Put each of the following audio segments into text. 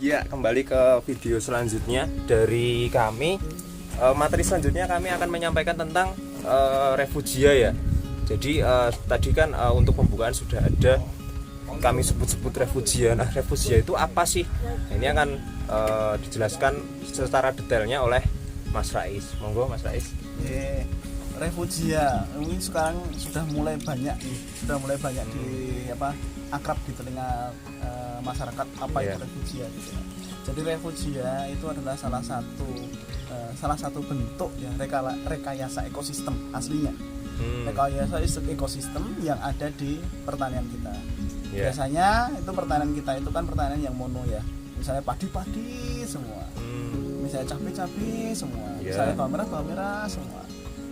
Ya, kembali ke video selanjutnya dari kami. Materi selanjutnya kami akan menyampaikan tentang refugia ya. Jadi tadi kan untuk pembukaan sudah ada kami sebut-sebut refugia. Nah, refugia itu apa sih? Nah, ini akan dijelaskan secara detailnya oleh Mas Rais. Monggo Mas Rais. Refugia ini sekarang sudah mulai banyak di akrab di telinga masyarakat apa itu refugia gitu. Jadi refugia itu adalah salah satu bentuk ya rekayasa ekosistem aslinya. Rekayasa ekosistem yang ada di pertanian kita. Biasanya itu pertanian kita itu kan pertanian yang mono ya. Misalnya padi-padi semua. Misalnya cabai-cabai semua. Misalnya bawang merah semua.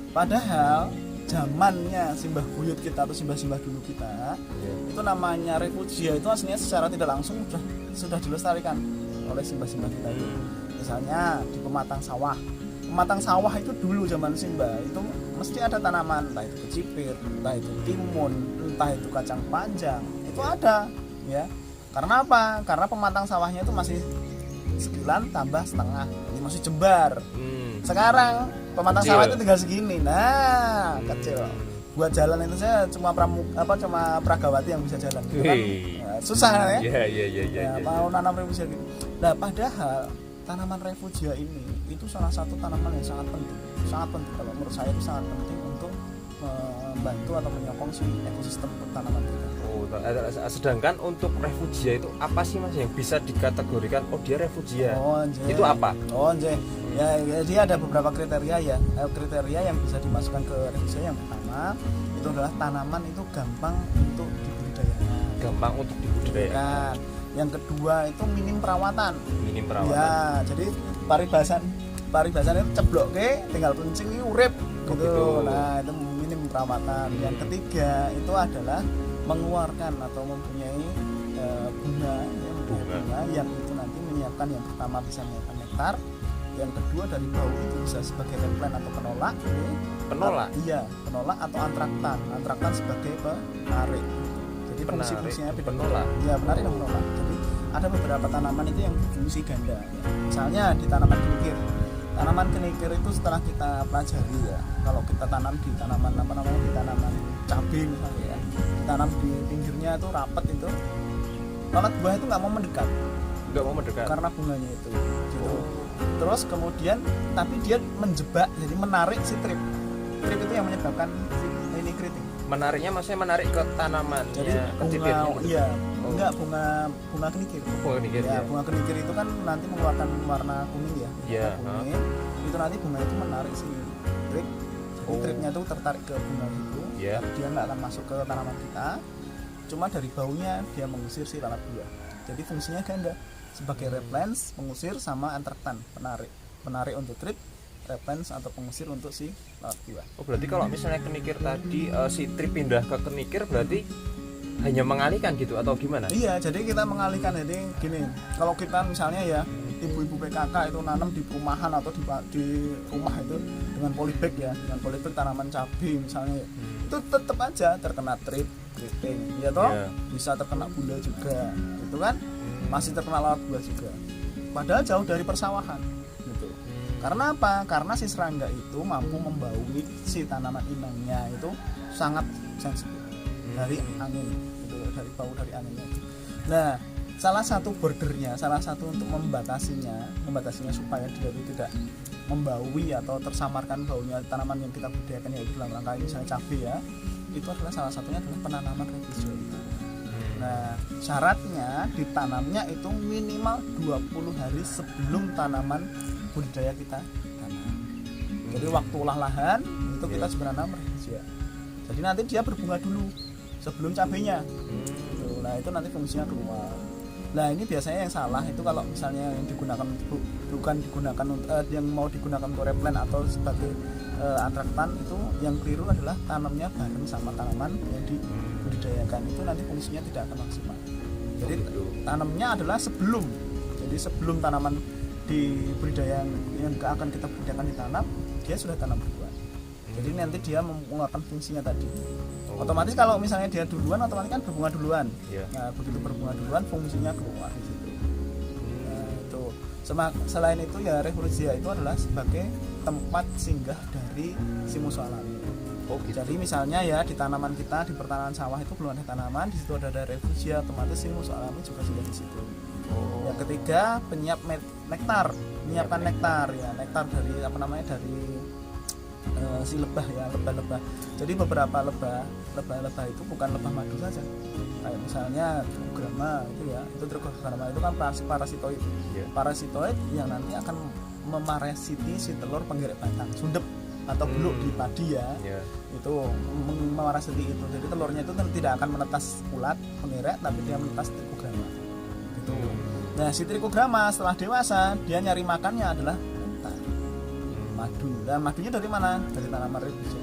Padahal zamannya simbah buyut kita atau simbah-simbah dulu kita itu namanya refugia itu aslinya secara tidak langsung sudah dilestarikan oleh simbah-simbah kita itu. Misalnya di pematang sawah itu dulu zaman simbah itu mesti ada tanaman, entah itu kecipir, entah itu timun, entah itu kacang panjang, itu ada ya. Karena apa? Karena pematang sawahnya itu masih sekilan tambah setengah, ini masih jembar. Sekarang pematang sawah itu tinggal segini, kecil. Buat jalan itu saya cuma Pragawati yang bisa jalan, gitu kan? Nah, susah kan ya? Iya. Mau nanam refugia gitu. Nah, padahal tanaman refugia ini itu salah satu tanaman yang sangat penting kalau menurut saya itu sangat penting untuk membantu atau menyokong si ekosistem tanaman kita. Sedangkan untuk refugia itu apa sih Mas yang bisa dikategorikan dia refugia? Itu apa? Ya, dia ada beberapa kriteria ya. Kriteria yang bisa dimasukkan ke refugia yang pertama itu adalah tanaman itu gampang untuk dibudidayakan. Yang kedua itu minim perawatan. Ya, jadi paribasan itu ceblok tinggal pencing urip gitu. Nah, itu minim perawatan. Yang ketiga itu adalah mengeluarkan atau mempunyai bunga yang itu nanti menyiapkan, yang pertama bisa menyiapkan nektar, yang kedua dari bau itu bisa sebagai replen atau penolak atau antraktan sebagai penarik. Jadi fungsi-fungsinya beda. Penarik dan penolak. Jadi ada beberapa tanaman itu yang fungsi ganda ya. Misalnya di tanaman kenikir itu setelah kita pelajari ya, kalau kita tanam di tanaman cabai misalnya ya, tanam di pinggirnya itu rapat itu, lalat buah itu nggak mau mendekat karena bunganya itu gitu. Terus kemudian tapi dia menjebak, jadi menarik si trip itu yang menyebabkan ini keriting. Menariknya maksudnya menarik ke tanaman. Jadi bunga kenikir. Bunga kenikir itu kan nanti mengeluarkan warna kuning ya. Kuning. Itu nanti bunga itu menarik si trip. Jadi tripnya itu tertarik ke bunga itu. Dia nggak akan masuk ke tanaman kita. Cuma dari baunya dia mengusir si lalat buah. Jadi fungsinya ganda. Sebagai repellents, pengusir, sama antraktan, penarik untuk trip, repellents atau pengusir untuk si lalat buah. Berarti kalau misalnya kenikir tadi si trip pindah ke kenikir berarti hanya mengalihkan gitu atau gimana? Iya, jadi kita mengalihkan. Jadi gini, kalau kita misalnya ya ibu-ibu PKK itu nanam di perumahan atau di rumah itu dengan polybag tanaman cabai misalnya, itu tetap aja terkena trip, keriting, ya toh, bisa terkena bula juga, gitu kan? Masih terkena lalat buah juga. Padahal jauh dari persawahan, gitu. Karena apa? Karena si serangga itu mampu membaui si tanaman inangnya itu sangat sensitif dari angin, gitu, dari bau dari anginnya. Nah, salah satu bordernya, salah satu untuk membatasinya supaya dia tidak membaui atau tersamarkan baunya tanaman yang kita budidayakan, yaitu dalam rangka misalnya cabai ya, itu adalah salah satunya adalah penanaman refugia itu. Nah, syaratnya ditanamnya itu minimal 20 hari sebelum tanaman budidaya kita tanam. Jadi waktu olah lahan itu kita sebenarnya nanam refugia. Jadi nanti dia berbunga dulu sebelum cabenya. Nah, itu nanti fungsinya keluar. Nah, ini biasanya yang salah itu kalau misalnya yang yang mau digunakan untuk replen atau sebagai antraktan, itu yang keliru adalah tanamnya bareng sama tanaman yang dibudidayakan, itu nanti fungsinya tidak akan maksimal. Jadi tanamnya adalah sebelum. Jadi sebelum tanaman di budidaya yang akan kita budidayakan ditanam, dia sudah tanam duluan. Jadi nanti dia mengeluarkan fungsinya tadi. Otomatis kalau misalnya dia duluan, otomatis kan berbunga duluan. Nah, begitu berbunga duluan, fungsinya keluar di situ. Nah, itu. Selain itu ya refugia itu adalah sebagai tempat singgah dari si musuh alami. Gitu. Jadi misalnya ya di tanaman kita, di pertanaman sawah itu belum ada tanaman, di situ ada refugia, otomatis si musuh alami juga sudah di situ. Yang ketiga, penyiap nektar, menyiapkan nektar ya, nektar dari apa namanya, dari si lebah ya, lebah-lebah. Jadi beberapa lebah itu bukan lebah madu saja. Kayak misalnya Trichogramma itu ya, itu Trichogramma itu kan parasitoid. Parasitoid yang nanti akan memarasiti si telur penggerek batang, sundep atau beluk di padi ya. Itu memarasiti itu. Jadi telurnya itu tidak akan menetas ulat penggerek, tapi dia menetas Trichogramma. Gitu. Nah, si Trichogramma setelah dewasa, dia nyari makannya adalah nektar. Madu. Dan madunya dari mana? Dari tanaman refugia.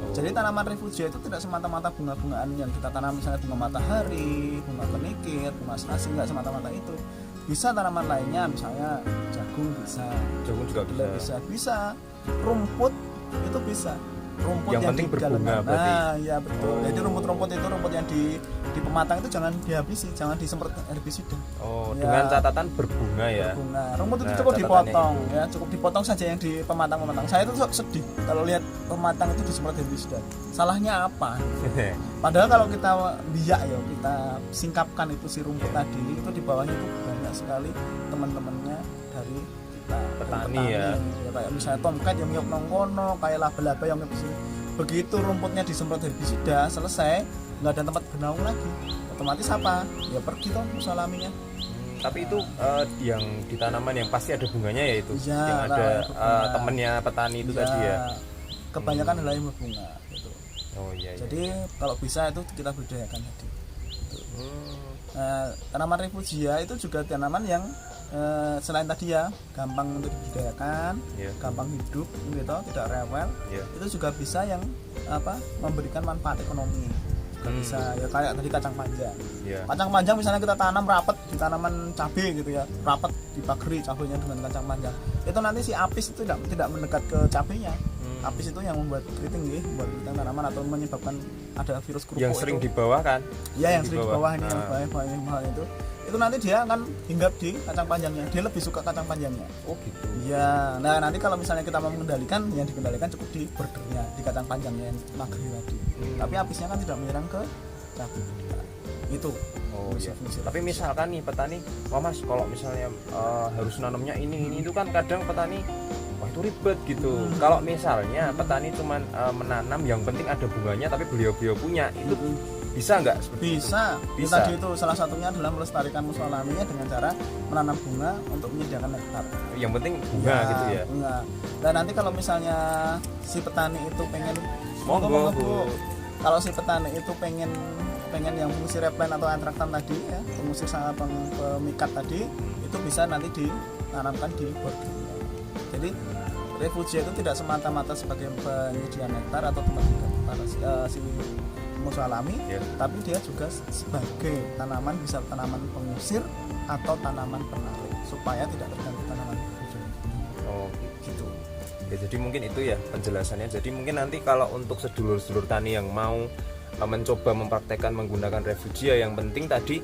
Jadi tanaman refugia itu tidak semata-mata bunga-bungaan yang kita tanam, misalnya bunga matahari, bunga kenikir, bunga serasi, enggak semata-mata itu. Bisa tanaman lainnya, misalnya jagung bisa. Jagung juga bisa. Rumput itu bisa. Rumput yang penting berbunga berarti. Nah, ya betul. Jadi rumput-rumput itu, rumput yang di pematang itu jangan dihabisi, jangan disemprot herbisida. Ya. Dengan catatan berbunga ya. Berbunga. Rumput itu cukup dipotong ya, cukup dipotong saja yang di pematang-pematang. Saya itu sedih kalau lihat pematang itu disemprot herbisida. Salahnya apa? Padahal kalau kita biak ya, kita singkapkan itu si rumput tadi, itu di bawahnya itu banyak sekali teman-temannya dari petani ya. Kayak misalnya tomcat yang nyop nongkono, kayak laba-laba yang nyop sini. Begitu rumputnya disemprot herbisida, selesai, nggak ada tempat bernaung lagi. Otomatis apa? Ya pergi toh musuh alaminya. Tapi itu yang di tanaman yang pasti ada bunganya ya itu. Ya, yang ada temennya petani itu tadi ya. Kebanyakan adalah yang berbunga gitu. Iya. Jadi kalau bisa itu kita budidayakan tadi. Gitu. Tanaman refugia itu juga tanaman yang selain tadi ya gampang untuk dibudidayakan, gampang hidup gitu, tidak rewel, itu juga bisa yang memberikan manfaat ekonomi. Juga bisa ya, kayak tadi kacang panjang. Kacang panjang misalnya kita tanam rapet di tanaman cabai gitu ya, rapet dipagari cabainya dengan kacang panjang, itu nanti si apis itu tidak mendekat ke cabainya. Apis itu yang membuat keriting ya, membuat keriting tanaman atau menyebabkan ada virus kerupuk yang sering di bawah kan? Ya, yang sering di bawah ini, yang bawah itu nanti dia akan hinggap di kacang panjangnya. Dia lebih suka kacang panjangnya. Gitu. Ya, nah nanti kalau misalnya kita mau mengendalikan, yang dikendalikan cukup di bordernya, di kacang panjangnya yang magri tadi. Tapi apisnya kan tidak menyerang ke cabai. Itu. Fungsi. Tapi misalkan nih petani, Mas, kalau misalnya harus nanamnya ini itu kan kadang petani itu ribet gitu. Kalau misalnya petani cuman menanam yang penting ada bunganya tapi beliau punya, itu bisa nggak? Bisa. Tadi itu salah satunya adalah melestarikan musuh alaminya dengan cara menanam bunga untuk menyediakan nektar. Yang penting bunga gitu ya. Bunga. Dan nanti kalau misalnya si petani itu pengen monggo. Kalau si petani itu pengen yang fungsi replen atau antraktan tadi ya, pengusir sama pemikat tadi, itu bisa nanti ditanamkan di border. Jadi refugia itu tidak semata-mata sebagai penyedia nektar atau tempat para si musuh alami, tapi dia juga sebagai tanaman, bisa tanaman pengusir atau tanaman penarik supaya tidak terganggu tanaman hijau. Gitu. Ya, jadi mungkin itu ya penjelasannya. Jadi mungkin nanti kalau untuk sedulur-sedulur tani yang mau mencoba mempraktekkan menggunakan refugia, yang penting tadi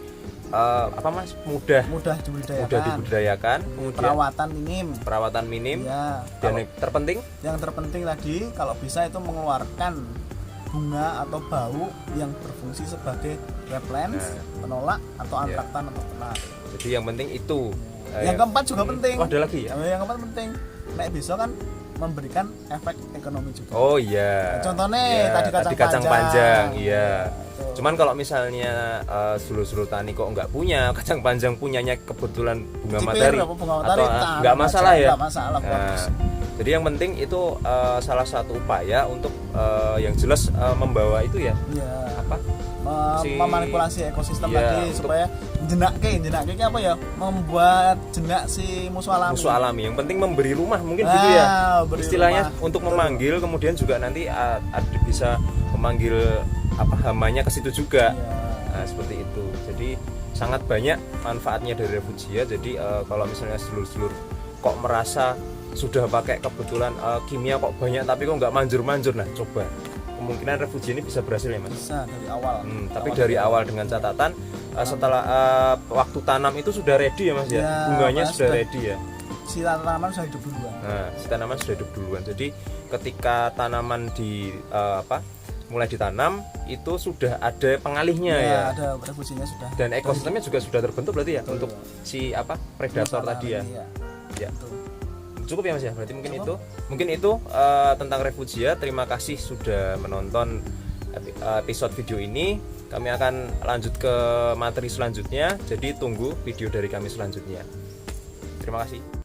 mudah dibudidayakan, perawatan minim ya. Dan yang terpenting tadi kalau bisa itu mengeluarkan bunga atau bau yang berfungsi sebagai repellens, penolak atau antraktan atau penarik. Jadi yang penting itu. Yang keempat juga penting. Ada lagi ya? Yang keempat penting. Nek bisa kan memberikan efek ekonomi juga. Contohnya tadi kacang panjang. Iya. Cuman kalau misalnya sedulur-sedulur tani kok nggak punya kacang panjang, punyanya kebetulan bunga matahari atau nggak masalah ya. Nggak masalah. Jadi yang penting itu salah satu upaya untuk yang jelas membawa itu ya. Memanipulasi ekosistem tadi supaya jenake apa ya, membuat jenak si musuh alami. Yang penting memberi rumah mungkin gitu ya istilahnya rumah. Untuk memanggil, kemudian juga nanti bisa memanggil hamanya ke situ juga. Nah, seperti itu. Jadi sangat banyak manfaatnya dari refugia. Jadi kalau misalnya sedulur-sedulur kok merasa sudah pakai kebetulan kimia kok banyak tapi kok nggak manjur-manjur, nah coba kemungkinan refugia ini bisa berhasil ya mas. Bisa dari awal. Tapi dari awal dengan catatan setelah waktu tanam itu sudah ready ya mas ya, bunganya sudah ready ya. Si tanaman sudah hidup duluan. Nah, si tanaman sudah hidup duluan. Jadi ketika tanaman mulai ditanam itu sudah ada pengalihnya ya. Ada refuginya sudah. Dan ekosistemnya juga sudah terbentuk berarti ya. Betul. Untuk si predator tadi ya. Ya. Cukup ya mas ya. Berarti mungkin itu tentang refugia. Terima kasih sudah menonton episode video ini. Kami akan lanjut ke materi selanjutnya. Jadi tunggu video dari kami selanjutnya. Terima kasih.